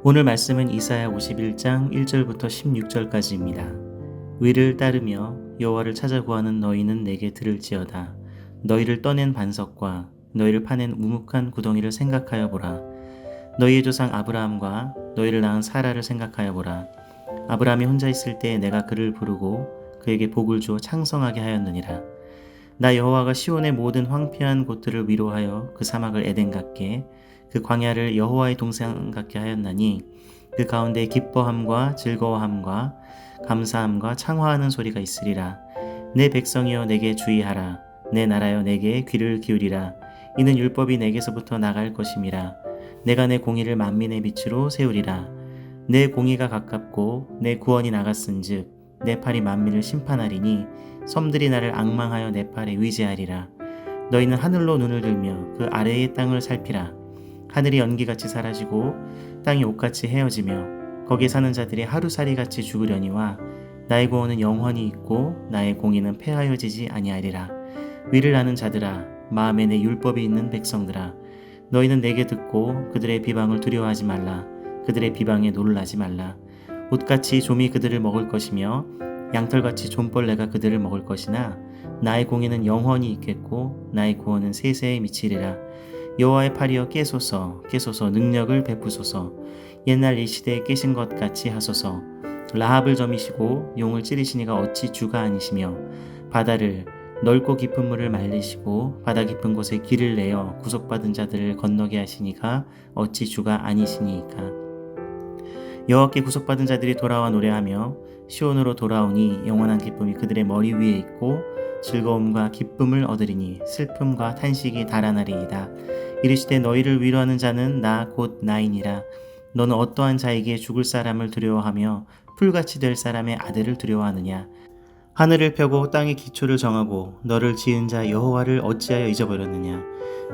오늘 말씀은 이사야 51장 1절부터 16절까지입니다. 위를 따르며 여호와를 찾아 구하는 너희는 내게 들을지어다. 너희를 떠낸 반석과 너희를 파낸 우묵한 구덩이를 생각하여 보라. 너희의 조상 아브라함과 너희를 낳은 사라를 생각하여 보라. 아브라함이 혼자 있을 때 내가 그를 부르고 그에게 복을 주어 창성하게 하였느니라. 나 여호와가 시온의 모든 황폐한 곳들을 위로하여 그 사막을 에덴 같게 그 광야를 여호와의 동산 같게 하였나니 그 가운데 기뻐함과 즐거워함과 감사함과 창화하는 소리가 있으리라. 내 백성이여 내게 주의하라. 내 나라여 내게 귀를 기울이라. 이는 율법이 내게서부터 나갈 것임이라. 내가 내 공의를 만민의 빛으로 세우리라. 내 공의가 가깝고 내 구원이 나갔은즉 내 팔이 만민을 심판하리니 섬들이 나를 앙망하여 내 팔에 의지하리라. 너희는 하늘로 눈을 들며 그 아래의 땅을 살피라. 하늘이 연기같이 사라지고 땅이 옷같이 헤어지며 거기에 사는 자들이 하루살이같이 죽으려니와 나의 구원은 영원히 있고 나의 공의는 폐하여지지 아니하리라. 위를 아는 자들아, 마음에 내 율법이 있는 백성들아, 너희는 내게 듣고 그들의 비방을 두려워하지 말라. 그들의 비방에 놀라지 말라. 옷같이 좀이 그들을 먹을 것이며 양털같이 좀벌레가 그들을 먹을 것이나 나의 공의는 영원히 있겠고 나의 구원은 세세에 미치리라. 여호와의 팔이여 깨소서, 깨소서, 능력을 베푸소서. 옛날 이 시대에 깨신 것 같이 하소서. 라합을 점이시고 용을 찌르시니가 어찌 주가 아니시며 바다를 넓고 깊은 물을 말리시고 바다 깊은 곳에 길을 내어 구속받은 자들을 건너게 하시니가 어찌 주가 아니시니이까. 여호와께 구속받은 자들이 돌아와 노래하며 시온으로 돌아오니 영원한 기쁨이 그들의 머리 위에 있고 즐거움과 기쁨을 얻으리니 슬픔과 탄식이 달아나리이다. 이르시되 너희를 위로하는 자는 나 곧 나이니라. 너는 어떠한 자에게 죽을 사람을 두려워하며 풀같이 될 사람의 아들을 두려워하느냐. 하늘을 펴고 땅의 기초를 정하고 너를 지은 자 여호와를 어찌하여 잊어버렸느냐.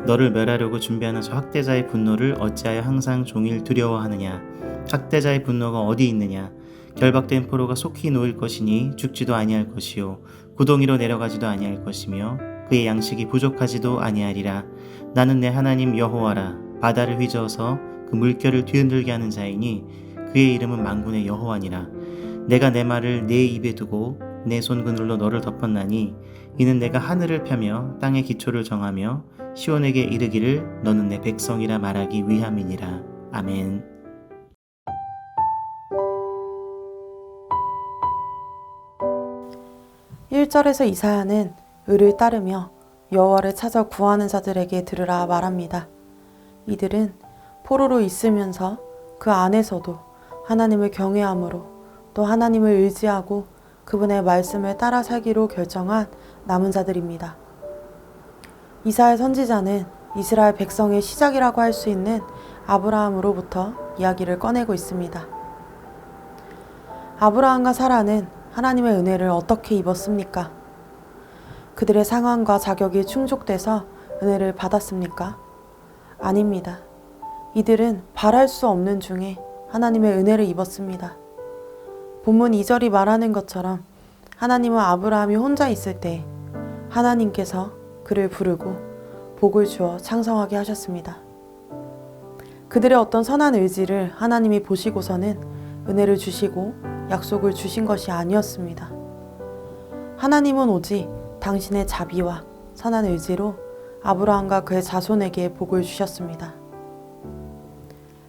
너를 멸하려고 준비하는 저 학대자의 분노를 어찌하여 항상 종일 두려워하느냐. 학대자의 분노가 어디 있느냐. 결박된 포로가 속히 놓일 것이니 죽지도 아니할 것이요 구덩이로 내려가지도 아니할 것이며 그의 양식이 부족하지도 아니하리라. 나는 내 하나님 여호와라. 바다를 휘저어서 그 물결을 뒤흔들게 하는 자이니 그의 이름은 만군의 여호와니라. 내가 내 말을 내 입에 두고 내 손그늘로 너를 덮었나니 이는 내가 하늘을 펴며 땅의 기초를 정하며 시온에게 이르기를 너는 내 백성이라 말하기 위함이니라. 아멘. (1절에서) 이사야는 의를 따르며 여호와를 찾아 구하는 자들에게 들으라 말합니다. 이들은 포로로 있으면서 그 안에서도 하나님을 경외함으로 또 하나님을 의지하고 그분의 말씀을 따라 살기로 결정한 남은 자들입니다. 이사야 선지자는 이스라엘 백성의 시작이라고 할 수 있는 아브라함으로부터 이야기를 꺼내고 있습니다. 아브라함과 사라는 하나님의 은혜를 어떻게 입었습니까? 그들의 상황과 자격이 충족돼서 은혜를 받았습니까? 아닙니다. 이들은 바랄 수 없는 중에 하나님의 은혜를 입었습니다. 본문 2절이 말하는 것처럼 하나님은 아브라함이 혼자 있을 때 하나님께서 그를 부르고 복을 주어 창성하게 하셨습니다. 그들의 어떤 선한 의지를 하나님이 보시고서는 은혜를 주시고 약속을 주신 것이 아니었습니다. 하나님은 오직 당신의 자비와 선한 의지로 아브라함과 그의 자손에게 복을 주셨습니다.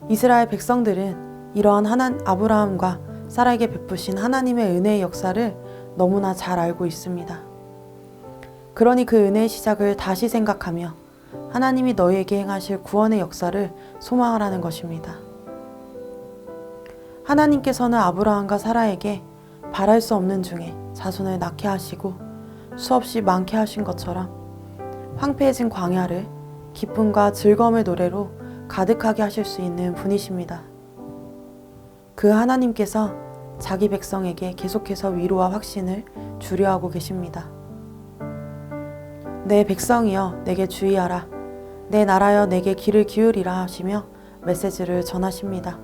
이스라엘 백성들은 이러한 아브라함과 사라에게 베푸신 하나님의 은혜의 역사를 너무나 잘 알고 있습니다. 그러니 그 은혜의 시작을 다시 생각하며 하나님이 너희에게 행하실 구원의 역사를 소망하라는 것입니다. 하나님께서는 아브라함과 사라에게 바랄 수 없는 중에 자손을 낳게 하시고 수없이 많게 하신 것처럼 황폐해진 광야를 기쁨과 즐거움의 노래로 가득하게 하실 수 있는 분이십니다. 그 하나님께서 자기 백성에게 계속해서 위로와 확신을 주려 하고 계십니다. 내 백성이여 내게 주의하라. 내 나라여 내게 귀를 기울이라 하시며 메시지를 전하십니다.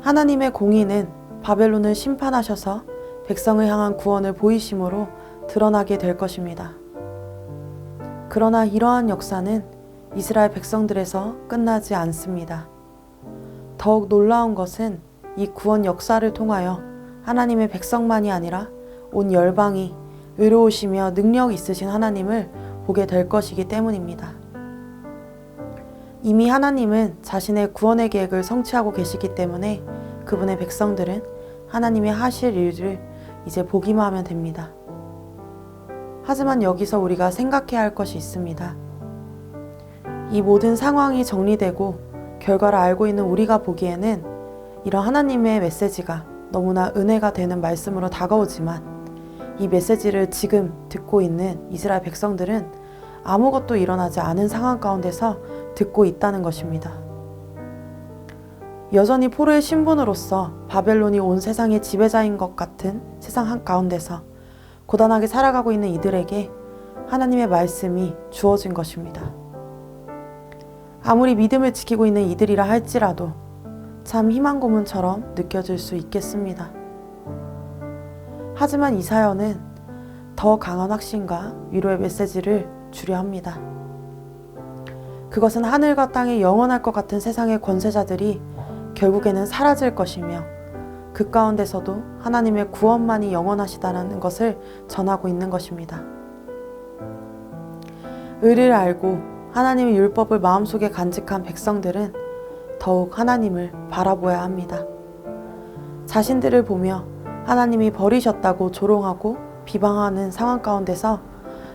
하나님의 공의는 바벨론을 심판하셔서 백성을 향한 구원을 보이심으로 드러나게 될 것입니다. 그러나 이러한 역사는 이스라엘 백성들에서 끝나지 않습니다. 더욱 놀라운 것은 이 구원 역사를 통하여 하나님의 백성만이 아니라 온 열방이 의로우시며 능력 있으신 하나님을 보게 될 것이기 때문입니다. 이미 하나님은 자신의 구원의 계획을 성취하고 계시기 때문에 그분의 백성들은 하나님이 하실 일을 이제 보기만 하면 됩니다. 하지만 여기서 우리가 생각해야 할 것이 있습니다. 이 모든 상황이 정리되고 결과를 알고 있는 우리가 보기에는 이런 하나님의 메시지가 너무나 은혜가 되는 말씀으로 다가오지만 이 메시지를 지금 듣고 있는 이스라엘 백성들은 아무것도 일어나지 않은 상황 가운데서 듣고 있다는 것입니다. 여전히 포로의 신분으로서 바벨론이 온 세상의 지배자인 것 같은 세상 한가운데서 고단하게 살아가고 있는 이들에게 하나님의 말씀이 주어진 것입니다. 아무리 믿음을 지키고 있는 이들이라 할지라도 참 희망 고문처럼 느껴질 수 있겠습니다. 하지만 이 사연은 더 강한 확신과 위로의 메시지를 주려 합니다. 그것은 하늘과 땅에 영원할 것 같은 세상의 권세자들이 결국에는 사라질 것이며 그 가운데서도 하나님의 구원만이 영원하시다라는 것을 전하고 있는 것입니다. 의를 알고 하나님의 율법을 마음속에 간직한 백성들은 더욱 하나님을 바라보아야 합니다. 자신들을 보며 하나님이 버리셨다고 조롱하고 비방하는 상황 가운데서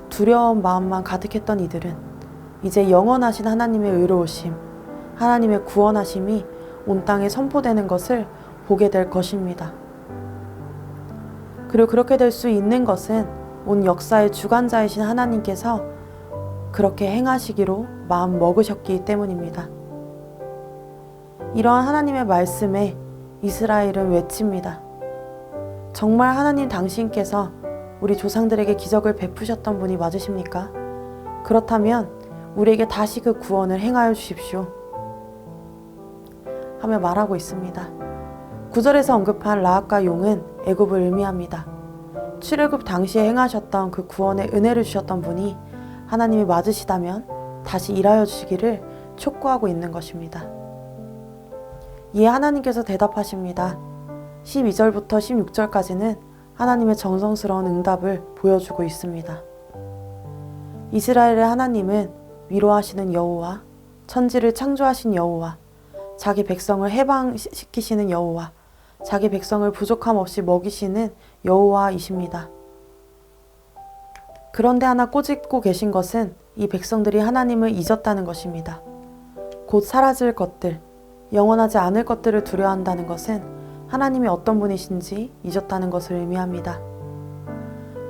두려운 마음만 가득했던 이들은 이제 영원하신 하나님의 의로우심, 하나님의 구원하심이 온 땅에 선포되는 것을 보게 될 것입니다. 그리고 그렇게 될 수 있는 것은 온 역사의 주관자이신 하나님께서 그렇게 행하시기로 마음 먹으셨기 때문입니다. 이러한 하나님의 말씀에 이스라엘은 외칩니다. 정말 하나님 당신께서 우리 조상들에게 기적을 베푸셨던 분이 맞으십니까? 그렇다면 우리에게 다시 그 구원을 행하여 주십시오. 하며 말하고 있습니다. 9절에서 언급한 라합과 용은 애굽을 의미합니다. 출애굽 당시에 행하셨던 그 구원의 은혜를 주셨던 분이 하나님이 맞으시다면 다시 일하여 주시기를 촉구하고 있는 것입니다. 이에 하나님께서 대답하십니다. 12절부터 16절까지는 하나님의 정성스러운 응답을 보여주고 있습니다. 이스라엘의 하나님은 위로하시는 여호와, 천지를 창조하신 여호와, 자기 백성을 해방시키시는 여호와, 자기 백성을 부족함 없이 먹이시는 여호와이십니다. 그런데 하나 꼬집고 계신 것은 이 백성들이 하나님을 잊었다는 것입니다. 곧 사라질 것들, 영원하지 않을 것들을 두려워한다는 것은 하나님이 어떤 분이신지 잊었다는 것을 의미합니다.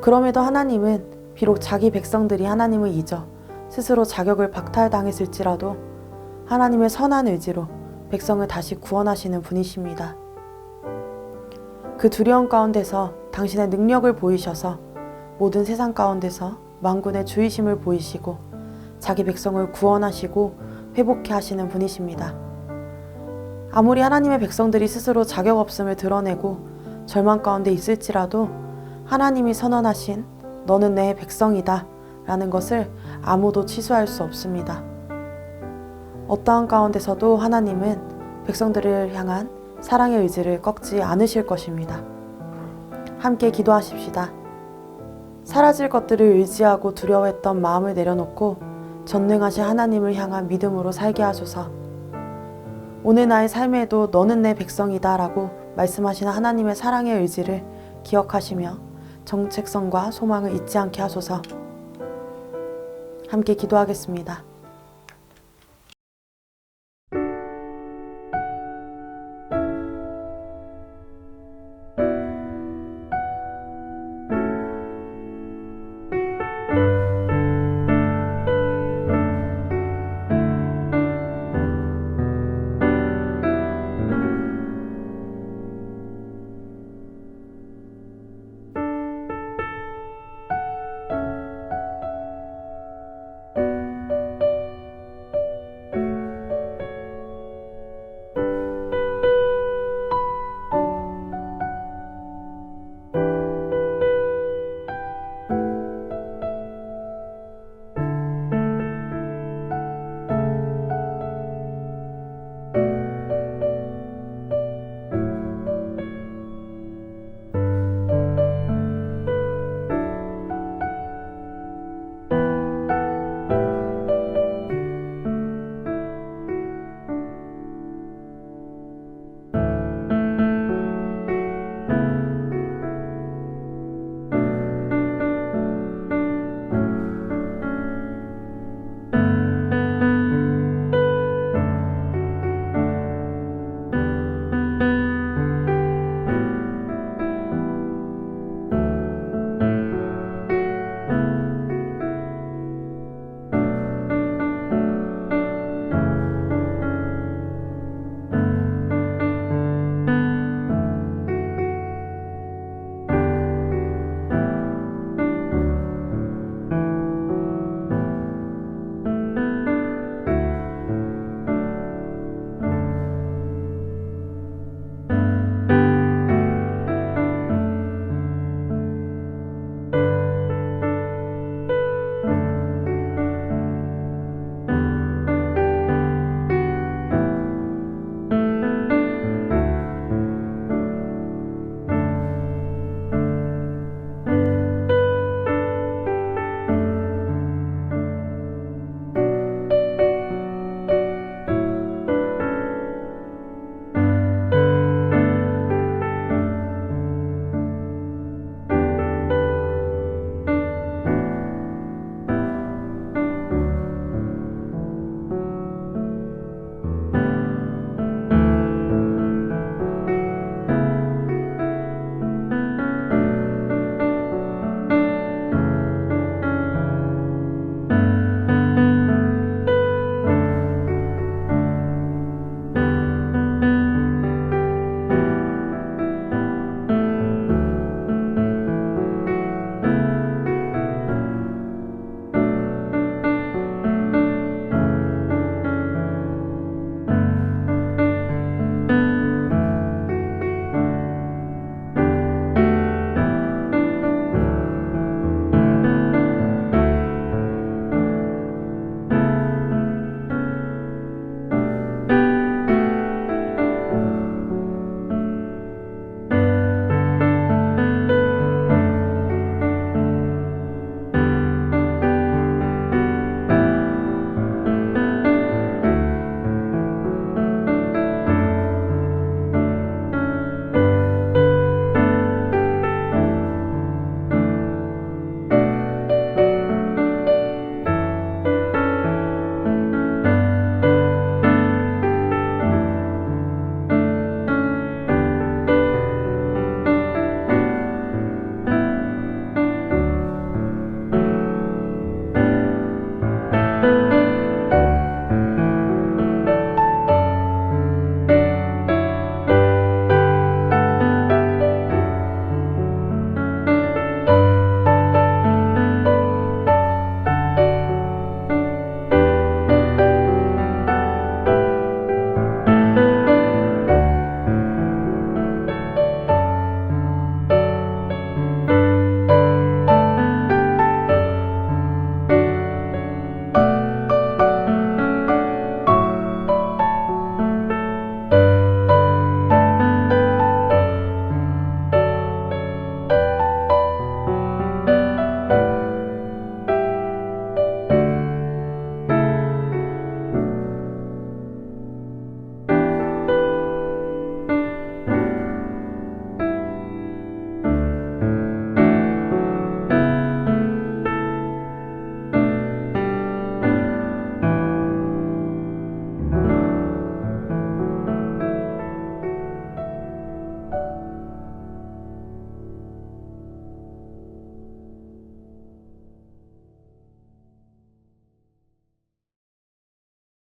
그럼에도 하나님은 비록 자기 백성들이 하나님을 잊어 스스로 자격을 박탈당했을지라도 하나님의 선한 의지로 백성을 다시 구원하시는 분이십니다. 그 두려움 가운데서 당신의 능력을 보이셔서 모든 세상 가운데서 만군의 주의심을 보이시고 자기 백성을 구원하시고 회복케 하시는 분이십니다. 아무리 하나님의 백성들이 스스로 자격 없음을 드러내고 절망 가운데 있을지라도 하나님이 선언하신 너는 내 백성이다 라는 것을 아무도 취소할 수 없습니다. 어떠한 가운데서도 하나님은 백성들을 향한 사랑의 의지를 꺾지 않으실 것입니다. 함께 기도하십시다. 사라질 것들을 의지하고 두려워했던 마음을 내려놓고 전능하신 하나님을 향한 믿음으로 살게 하소서. 오늘 나의 삶에도 너는 내 백성이다 라고 말씀하시는 하나님의 사랑의 의지를 기억하시며 정체성과 소망을 잊지 않게 하소서. 함께 기도하겠습니다.